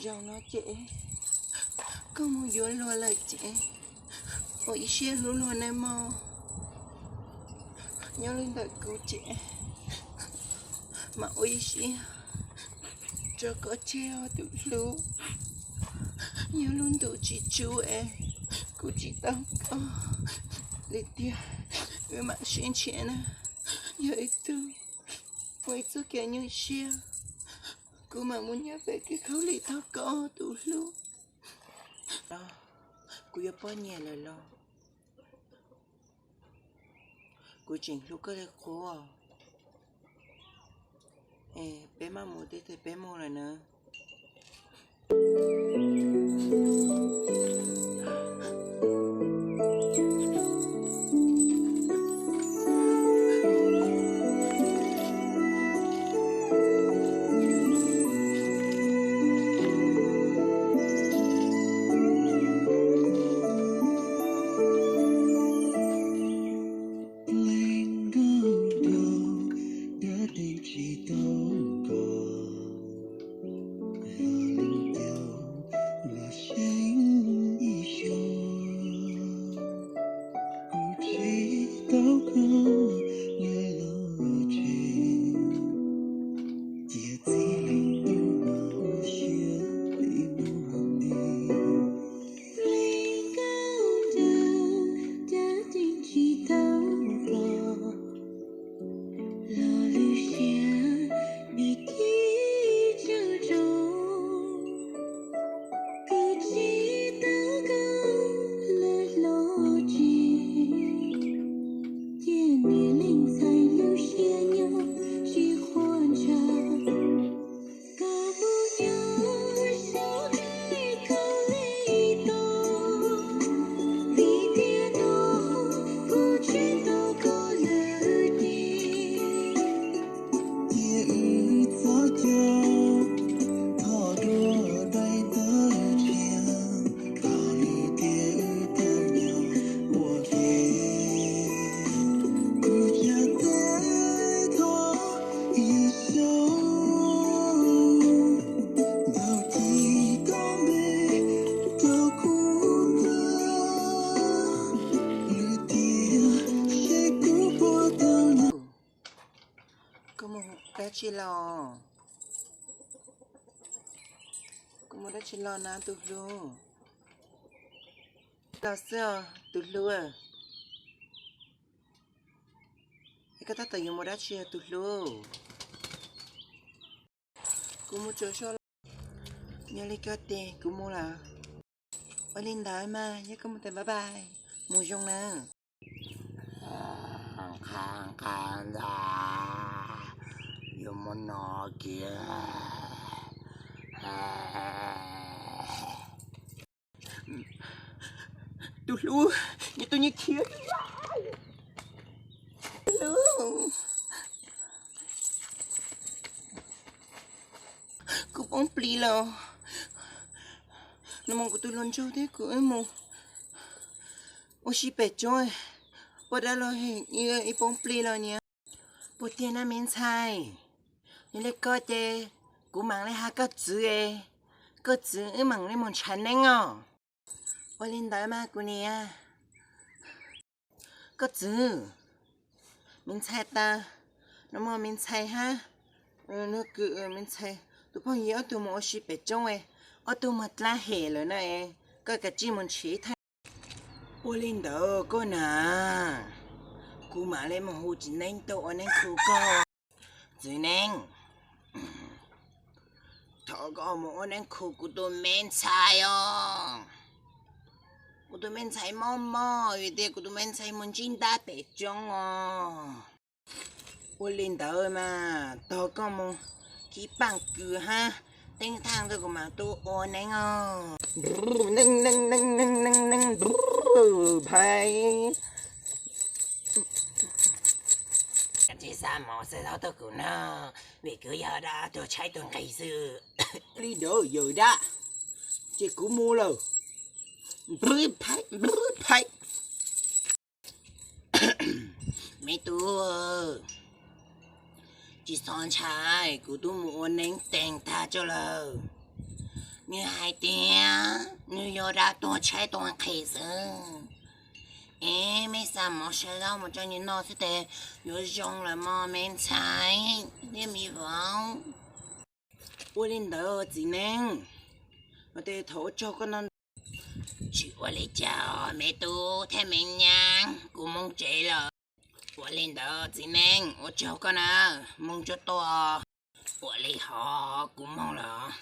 Dòng nó chị có một vô luôn là chị ôi xe luôn luôn em mò nhớ lên đợi cứu chị mà ôi xe cho có treo tự lưu nhớ luôn tụi chị chú em của chị tao có để tiền với mạng xuyên chuyện nè nhớ ít tư quay cho kẻ như xe cô mà muốn nhớ về cái khẩu lý tao có tụi lưu đó cô yêu bao nhiêu lời lo cô chỉnh lúc cái khó à bé mà mua thì bé mua rồi nữa đã chỉ lo cũng đã chỉ lo na tụt luôn lo sao tụt luôn cái ta tự dùng đã chỉ tụt luôn cũng muốn chơi sao nhớ lấy cái tiền cũng muốn là ở lên đài mà nhớ có một tiền bye bye mua dùng nè khang khang ra yung mana kia tụt luôn như tôi như kia luôn cứ bóng pli lo nó mong của tôi luôn cho thế của em mong ô xí bể chơi bữa đó lo hình như cái bóng pli lo nhé bữa tiền là miếng菜你咧个的，古忙咧下个字诶，个字一忙咧忙产能哦。我领导嘛，姑娘，个字，明菜的，那么明菜哈，那个明菜，都朋友都冇是别种诶，我都冇拉黑了呢诶，个只门其他。我领导个呐，古忙咧忙好只能到我能苦个，只能。thọ có một anh khu của tôi men xài oh của tôi men xài mò mò vì thế của tôi men xài muốn chín đá bể trong ôi lên tới mà tôi có một cái bằng cửa ha tên thang tôi của mà tôi ôn anh nâng nâng nâng nâng nâng nâng phải chỉ sao mà sẽ thao tôi của nó vì cứ giờ đó tôi chạy tôi ngày xưa đi đỡ giờ đó chị cũng mua rồi bứt phải mấy tôi chỉ son trái của tôi mua nén tiền ta cho lời 女孩子，你有点多吃多开心。没什么事了，我叫你脑子得又用了嘛，没菜，你没忘。我领导技能，我得头脚个能。去我的家，没多太明娘，กู梦ใจ了。我领导技能，我脚个呢，梦就多。我厉害，กู梦了。